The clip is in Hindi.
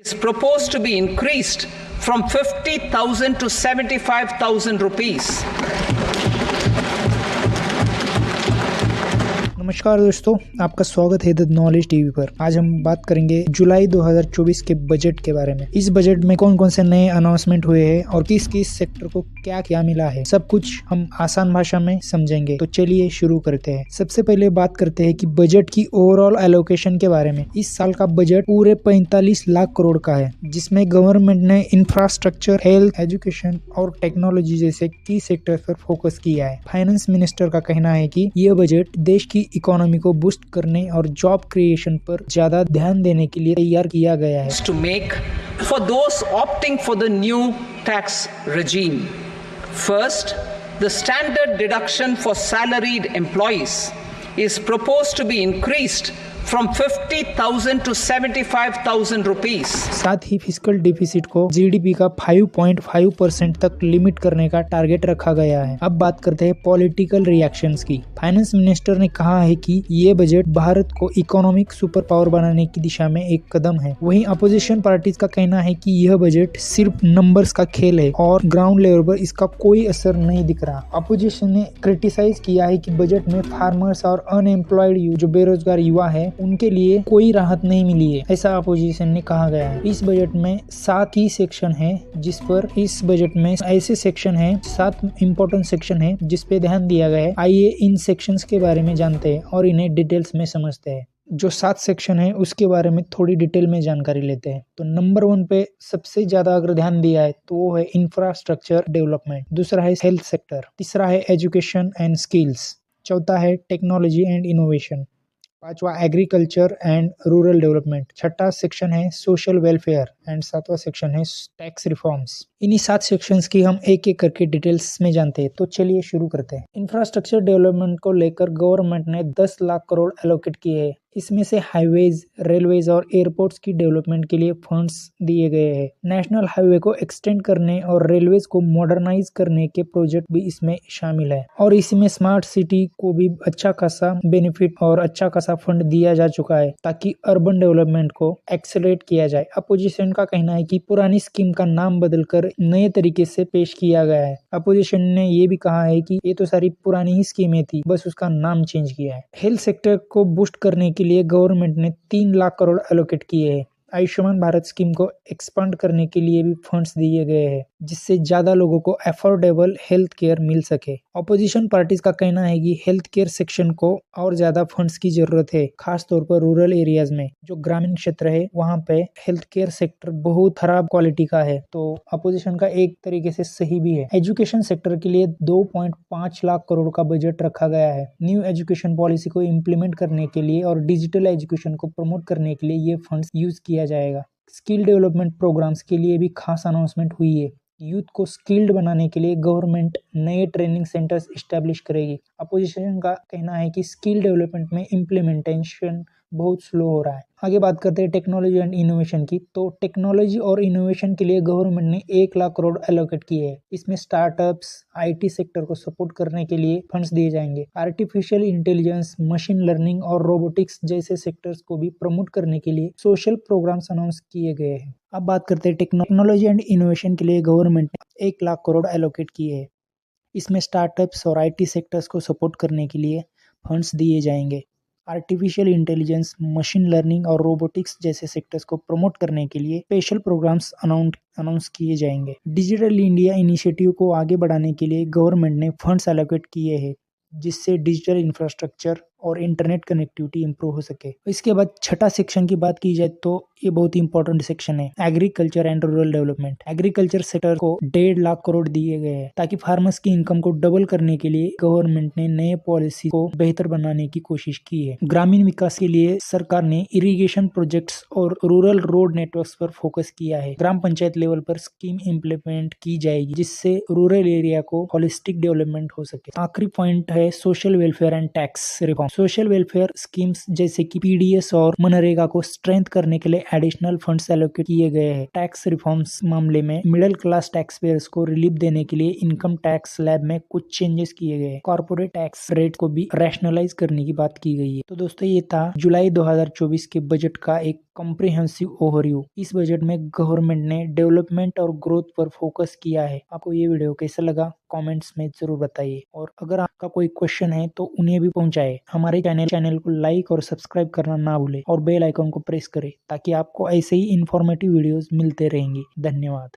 is proposed to be increased from 50,000 to 75,000 rupees. नमस्कार दोस्तों, आपका स्वागत है द नॉलेज टीवी पर। आज हम बात करेंगे जुलाई 2024 के बजट के बारे में। इस बजट में कौन कौन से नए अनाउंसमेंट हुए हैं और किस किस सेक्टर को क्या क्या मिला है, सब कुछ हम आसान भाषा में समझेंगे। तो चलिए शुरू करते हैं। सबसे पहले बात करते हैं कि बजट की ओवरऑल एलोकेशन के बारे में। इस साल का बजट पूरे 45 लाख करोड़ का है, जिसमें गवर्नमेंट ने इंफ्रास्ट्रक्चर, हेल्थ, एजुकेशन और टेक्नोलॉजी जैसे की सेक्टर पर फोकस किया है। फाइनेंस मिनिस्टर का कहना है कि यह बजट देश की इकोनॉमी को बूस्ट करने और जॉब क्रिएशन पर ज्यादा ध्यान देने के लिए तैयार किया गया है। To make for those opting for the new tax regime. First, the standard deduction for salaried employees is proposed to be increased from 50,000 to 75,000 rupees. साथ ही फिस्कल डिफिसिट को जीडीपी का 5.5% तक लिमिट करने का टारगेट रखा गया है। अब बात करते हैं पॉलिटिकल रिएक्शंस की। फाइनेंस मिनिस्टर ने कहा है कि ये बजट भारत को इकोनॉमिक सुपर पावर बनाने की दिशा में एक कदम है। वहीं अपोजिशन पार्टीज का कहना है कि यह बजट सिर्फ नंबर्स का खेल है और ग्राउंड लेवल पर इसका कोई असर नहीं दिख रहा। अपोजिशन ने क्रिटिसाइज किया है कि बजट में फार्मर्स और अनएम्प्लॉयड जो बेरोजगार युवा है उनके लिए कोई राहत नहीं मिली है, ऐसा अपोजिशन ने कहा गया है। इस बजट में 7 ही सेक्शन है, जिस पर इस बजट में ऐसे सेक्शन है, 7 इम्पोर्टेंट सेक्शन है जिस पे ध्यान दिया गया है। आइए इन सेक्शंस के बारे में जानते हैं और इन्हें डिटेल्स में समझते हैं। जो 7 सेक्शन है उसके बारे में थोड़ी डिटेल में जानकारी लेते हैं। तो नंबर 1 पे सबसे ज्यादा अगर ध्यान दिया है तो वो है इंफ्रास्ट्रक्चर डेवलपमेंट। दूसरा है हेल्थ सेक्टर। तीसरा है एजुकेशन एंड स्किल्स। चौथा है टेक्नोलॉजी एंड इनोवेशन। पांचवा एग्रीकल्चर एंड रूरल डेवलपमेंट। छठा सेक्शन है सोशल वेलफेयर एंड 7वां सेक्शन है टैक्स रिफॉर्म्स। इन्हीं 7 सेक्शंस की हम एक एक करके डिटेल्स में जानते हैं। तो चलिए शुरू करते हैं। इंफ्रास्ट्रक्चर डेवलपमेंट को लेकर गवर्नमेंट ने 10 लाख करोड़ एलोकेट किए हैं। इसमें से हाईवेज, रेलवेज और एयरपोर्ट्स की डेवलपमेंट के लिए फंड्स दिए गए हैं। नेशनल हाईवे को एक्सटेंड करने और रेलवेज को मॉडर्नाइज करने के प्रोजेक्ट भी इसमें शामिल है और इसमें स्मार्ट सिटी को भी अच्छा खासा बेनिफिट और अच्छा खासा फंड दिया जा चुका है ताकि अर्बन डेवलपमेंट को एक्सेलरेट किया जाए। अपोजिशन का कहना है कि पुरानी स्कीम का नाम बदलकर नए तरीके से पेश किया गया है। अपोजिशन ने ये भी कहा है कि ये तो सारी पुरानी ही स्कीमें थी, बस उसका नाम चेंज किया है। हेल्थ सेक्टर को बूस्ट करने के लिए गवर्नमेंट ने 3 लाख करोड़ एलोकेट किए हैं। आयुष्मान भारत स्कीम को एक्सपांड करने के लिए भी फंड्स दिए गए हैं, जिससे ज्यादा लोगों को अफोर्डेबल हेल्थ केयर मिल सके। ऑपोजिशन पार्टीज का कहना है कि हेल्थ केयर सेक्शन को और ज्यादा फंड्स की जरूरत है, खास तौर पर रूरल एरियाज में। जो ग्रामीण क्षेत्र है वहाँ पे हेल्थ केयर सेक्टर बहुत खराब क्वालिटी का है, तो अपोजिशन का एक तरीके से सही भी है। एजुकेशन सेक्टर के लिए 2.5 लाख करोड़ का बजट रखा गया है। न्यू एजुकेशन पॉलिसी को इम्प्लीमेंट करने के लिए और डिजिटल एजुकेशन को प्रमोट करने के लिए ये फंड्स यूज किया जाएगा। स्किल डेवलपमेंट प्रोग्राम्स के लिए भी खास अनाउंसमेंट हुई है। यूथ को स्किल्ड बनाने के लिए गवर्नमेंट नए ट्रेनिंग सेंटर्स इस्टेब्लिश करेगी। अपोजिशन का कहना है कि स्किल डेवलपमेंट में इम्प्लीमेंटेशन बहुत स्लो हो रहा है। आगे बात करते हैं टेक्नोलॉजी एंड इनोवेशन की। तो टेक्नोलॉजी और इनोवेशन के लिए गवर्नमेंट ने 1 लाख करोड़ एलोकेट किए हैं। इसमें स्टार्टअप्स, आईटी सेक्टर को सपोर्ट करने के लिए फंड्स दिए जाएंगे। आर्टिफिशियल इंटेलिजेंस, मशीन लर्निंग और रोबोटिक्स जैसे सेक्टर्स को भी प्रमोट करने के लिए सोशल प्रोग्राम्स अनाउंस किए गए हैं। अब बात करते हैं टेक्नोलॉजी एंड इनोवेशन के लिए गवर्नमेंट ने 1 लाख करोड़ एलोकेट किए हैं। इसमें स्टार्टअप्स और आईटी सेक्टर्स को सपोर्ट करने के लिए फंड्स दिए जाएंगे। आर्टिफिशियल इंटेलिजेंस, मशीन लर्निंग और रोबोटिक्स जैसे सेक्टर्स को प्रमोट करने के लिए स्पेशल प्रोग्राम्स अनाउंस किए जाएंगे। डिजिटल इंडिया इनिशिएटिव को आगे बढ़ाने के लिए गवर्नमेंट ने फंड्स एलोकेट किए हैं, जिससे डिजिटल इंफ्रास्ट्रक्चर और इंटरनेट कनेक्टिविटी इंप्रूव हो सके। इसके बाद छठा सेक्शन की बात की जाए तो ये बहुत ही इंपॉर्टेंट सेक्शन है, agriculture and rural development. Agriculture sector को 1.5 लाख करोड़ दिए गए हैं ताकि फार्मर्स की इनकम को डबल करने के लिए गवर्नमेंट ने नए पॉलिसी को बेहतर बनाने की कोशिश की है। ग्रामीण विकास के लिए सरकार ने इरिगेशन प्रोजेक्ट्स और रूरल रोड नेटवर्क्स पर फोकस किया है। ग्राम पंचायत लेवल पर स्कीम इम्प्लीमेंट की जाएगी, जिससे रूरल एरिया को होलिस्टिक डेवलपमेंट हो सके। आखिरी पॉइंट है social welfare and tax reform. Social welfare schemes जैसे कि पीडीएस और मनरेगा को स्ट्रेंथ करने के लिए एडिशनल फंड्स एलोकेट किए गए हैं। टैक्स रिफॉर्म्स मामले में मिडिल क्लास टैक्स पेयर्स को रिलीफ देने के लिए इनकम टैक्स स्लैब में कुछ चेंजेस किए गए हैं। कॉर्पोरेट टैक्स रेट को भी रैशनलाइज करने की बात की गई है। तो दोस्तों ये था जुलाई 2024 के बजट का एक कॉम्प्रिहेंसिव ओवरव्यू। इस बजट में गवर्नमेंट ने डेवलपमेंट और ग्रोथ पर फोकस किया है। आपको ये वीडियो कैसा लगा कमेंट्स में जरूर बताइए, और अगर आपका कोई क्वेश्चन है तो उन्हें भी पहुंचाए। हमारे चैनल को लाइक और सब्सक्राइब करना ना भूले और बेल आइकन को प्रेस करें ताकि आपको ऐसे ही इंफॉर्मेटिव वीडियोस मिलते रहेंगे। धन्यवाद।